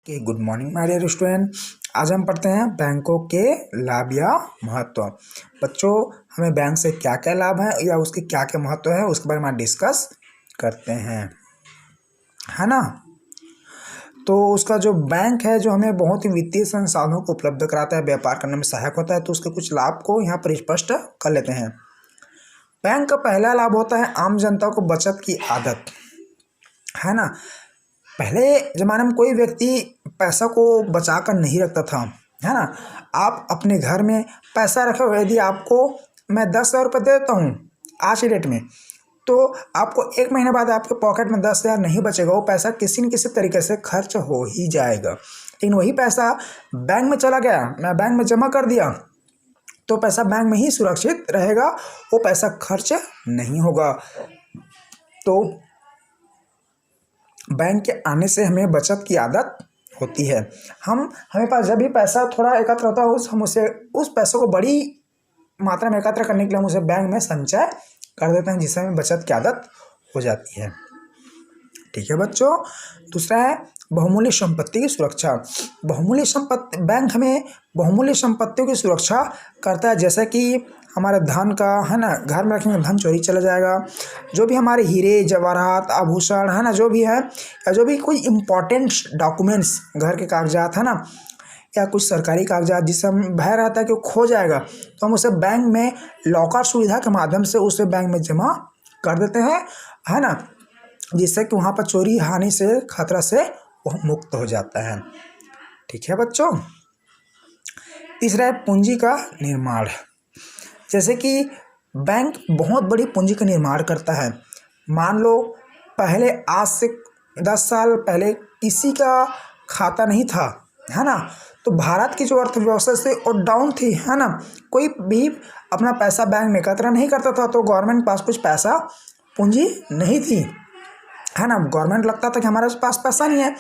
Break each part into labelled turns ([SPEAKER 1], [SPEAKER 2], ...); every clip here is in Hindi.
[SPEAKER 1] Good morning my dear student. आज हम पढ़ते हैं बैंकों के लाभ या महत्व। बच्चों, हमें बैंक से क्या क्या लाभ है या उसके क्या क्या महत्व है उसके बारे में डिस्कस करते हैं, है ना। तो उसका जो बैंक है जो हमें बहुत ही वित्तीय संसाधनों को उपलब्ध कराता है, व्यापार करने में सहायक होता है, तो उसके कुछ लाभ को यहाँ पर स्पष्ट कर लेते हैं। बैंक का पहला लाभ होता है आम जनता को बचत की आदत, है ना। पहले ज़माने में कोई व्यक्ति पैसा को बचा कर नहीं रखता था, है ना। आप अपने घर में पैसा रखे हुए, यदि आपको मैं 10,000 रुपये दे देता हूँ आज की डेट में, तो आपको 1 महीने बाद आपके पॉकेट में 10,000 नहीं बचेगा। वो पैसा किसी न किसी तरीके से खर्च हो ही जाएगा। लेकिन वही पैसा बैंक में चला गया, मैं बैंक में जमा कर दिया, तो पैसा बैंक में ही सुरक्षित रहेगा, वो पैसा खर्च नहीं होगा। तो बैंक के आने से हमें बचत की आदत होती है। हमें पास जब भी पैसा थोड़ा एकत्र होता है हम उस पैसों को बड़ी मात्रा में एकत्र करने के लिए हम उसे बैंक में संचय कर देते हैं, जिससे हमें बचत की आदत हो जाती है। ठीक है बच्चों। दूसरा है बहुमूल्य संपत्ति की सुरक्षा। बैंक हमें बहुमूल्य संपत्तियों की सुरक्षा करता है, जैसे कि हमारे धन का, है ना, घर में रखेंगे धन चोरी चला जाएगा। जो भी हमारे हीरे जवाहरात आभूषण, है ना, जो भी है, या जो भी कोई इम्पोर्टेंट डॉक्यूमेंट्स, घर के कागजात, है ना, या कुछ सरकारी कागजात जिससे हम भय रहता है कि वो खो जाएगा, तो हम उसे बैंक में लॉकर सुविधा के माध्यम से उसे बैंक में जमा कर देते हैं, है ना, जिससे कि वहाँ पर चोरी हानि से, खतरा से वह मुक्त हो जाता है। ठीक है बच्चों। तीसरा है पूंजी का निर्माण। जैसे कि बैंक बहुत बड़ी पूंजी का निर्माण करता है। मान लो पहले, आज से 10 साल पहले किसी का खाता नहीं था, है ना, तो भारत की जो अर्थव्यवस्था से और डाउन थी, है ना, कोई भी अपना पैसा बैंक में एकत्र नहीं करता था, तो गवर्नमेंट पास कुछ पैसा पूंजी नहीं थी, है ना। गवर्नमेंट लगता था कि हमारे पास पैसा नहीं है।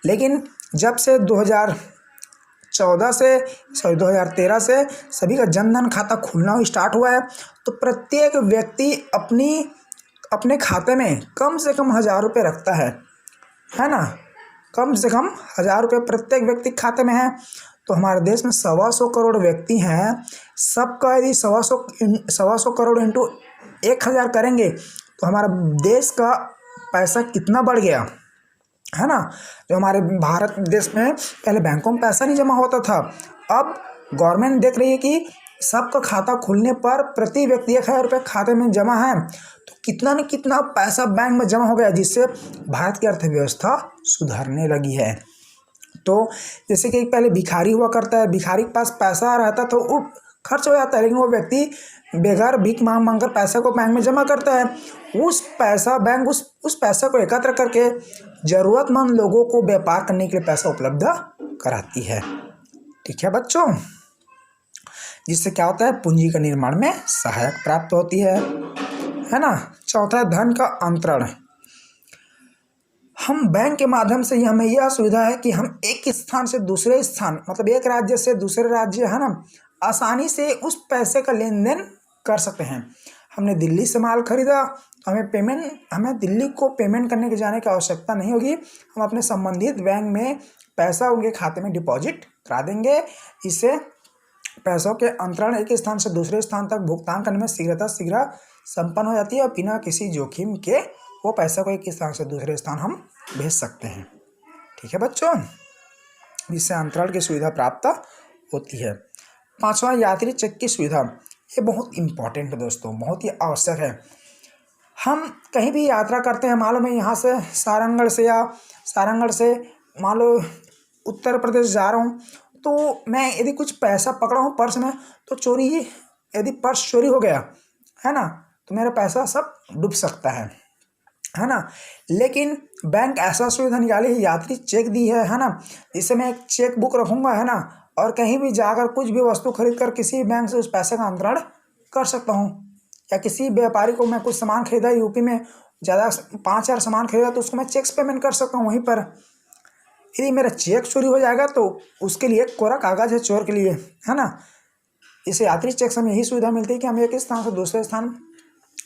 [SPEAKER 1] लेकिन जब से 2013 से सभी का जन धन खाता खुलना स्टार्ट हुआ है, तो प्रत्येक व्यक्ति अपने खाते में कम से कम 1,000 रुपये रखता है ना। कम से कम 1,000 रुपये प्रत्येक व्यक्ति खाते में है। तो हमारे देश में 125 करोड़ व्यक्ति हैं। सबका यदि 125 करोड़ इंटू 1,000 करेंगे तो हमारा देश का पैसा कितना बढ़ गया, है ना। जो हमारे भारत देश में पहले बैंकों में पैसा नहीं जमा होता था, अब गवर्नमेंट देख रही है कि सबका खाता खुलने पर प्रति व्यक्ति 1,000 रुपये खाते में जमा है, तो कितना न कितना पैसा बैंक में जमा हो गया, जिससे भारत की अर्थव्यवस्था सुधरने लगी है। तो जैसे कि पहले भिखारी हुआ करता है, भिखारी के पास पैसा रहता तो वो खर्च हो जाता है, लेकिन वो व्यक्ति बेघर भीख मांग कर पैसा को बैंक में जमा करता है। बैंक उस पैसा को एकत्र करके ज़रूरतमंद लोगों को व्यापार करने के लिए पैसा उपलब्ध कराती है। ठीक है बच्चों। जिससे क्या होता है, पूंजी का निर्माण में सहायक प्राप्त होती है ना। चौथा है धन का अंतरण। हम बैंक के माध्यम से हमें यह सुविधा है कि हम एक स्थान से दूसरे स्थान, मतलब एक राज्य से दूसरे राज्य, है ना, आसानी से उस पैसे का लेन देन कर सकते हैं। हमने दिल्ली से माल खरीदा तो हमें दिल्ली को पेमेंट करने के जाने की आवश्यकता नहीं होगी। हम अपने संबंधित बैंक में पैसा उनके खाते में डिपॉजिट करा देंगे। इससे पैसों के अंतरण एक स्थान से दूसरे स्थान तक भुगतान करने में शीघ्र संपन्न हो जाती है, और बिना किसी जोखिम के वो पैसा को एक स्थान से दूसरे स्थान हम भेज सकते हैं। ठीक है बच्चों। जिससे अंतरण की सुविधा प्राप्त होती है। पांचवा, यात्री चेक की सुविधा। ये बहुत इम्पॉर्टेंट है दोस्तों, बहुत ही आवश्यक है। हम कहीं भी यात्रा करते हैं, मान लो मैं यहाँ से सारंगढ़ से मान लो उत्तर प्रदेश जा रहा हूँ, तो मैं यदि कुछ पैसा पकड़ा हूँ पर्स में, तो यदि पर्स चोरी हो गया, है ना, तो मेरा पैसा सब डूब सकता है ना। लेकिन बैंक ऐसा सुविधा निकाली है, यात्री चेक दी है ना, जिससे मैं एक चेक बुक रखूँगा, है ना, और कहीं भी जाकर कुछ भी वस्तु खरीद कर किसी बैंक से उस पैसे का अंतरण कर सकता हूँ। या किसी व्यापारी को मैं कुछ सामान खरीदा यूपी में, ज़्यादा 5,000 सामान खरीदा, तो उसको मैं चेक से पेमेंट कर सकता हूँ वहीं पर। यदि मेरा चेक चोरी हो जाएगा तो उसके लिए कोरा कागज है चोर के लिए, है ना। इसे यात्री चेक से हमें यही सुविधा मिलती है कि हम एक स्थान से दूसरे स्थान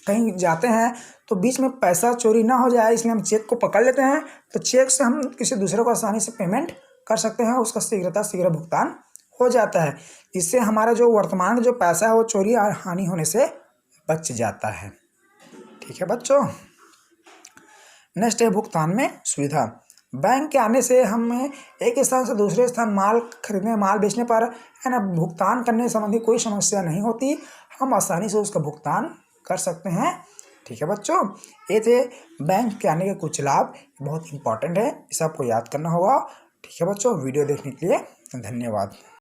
[SPEAKER 1] कहीं जाते हैं तो बीच में पैसा चोरी ना हो जाए, इसलिए हम चेक को पकड़ लेते हैं, तो चेक से हम किसी दूसरे को आसानी से पेमेंट कर सकते हैं, उसका शीघ्र भुगतान हो जाता है। इससे हमारा जो वर्तमान जो पैसा है वो चोरी और हानि होने से बच जाता है। ठीक है बच्चों। नेक्स्ट है भुगतान में सुविधा। बैंक के आने से हमें एक स्थान से दूसरे स्थान माल खरीदने, माल बेचने पर है ना, भुगतान करने संबंधी कोई समस्या नहीं होती। हम आसानी से उसका भुगतान कर सकते हैं। ठीक है बच्चों, ये थे बैंक के आने के कुछ लाभ, बहुत इंपॉर्टेंट है, इसे आपको याद करना होगा। ठीक है बच्चों, वीडियो देखने के लिए धन्यवाद।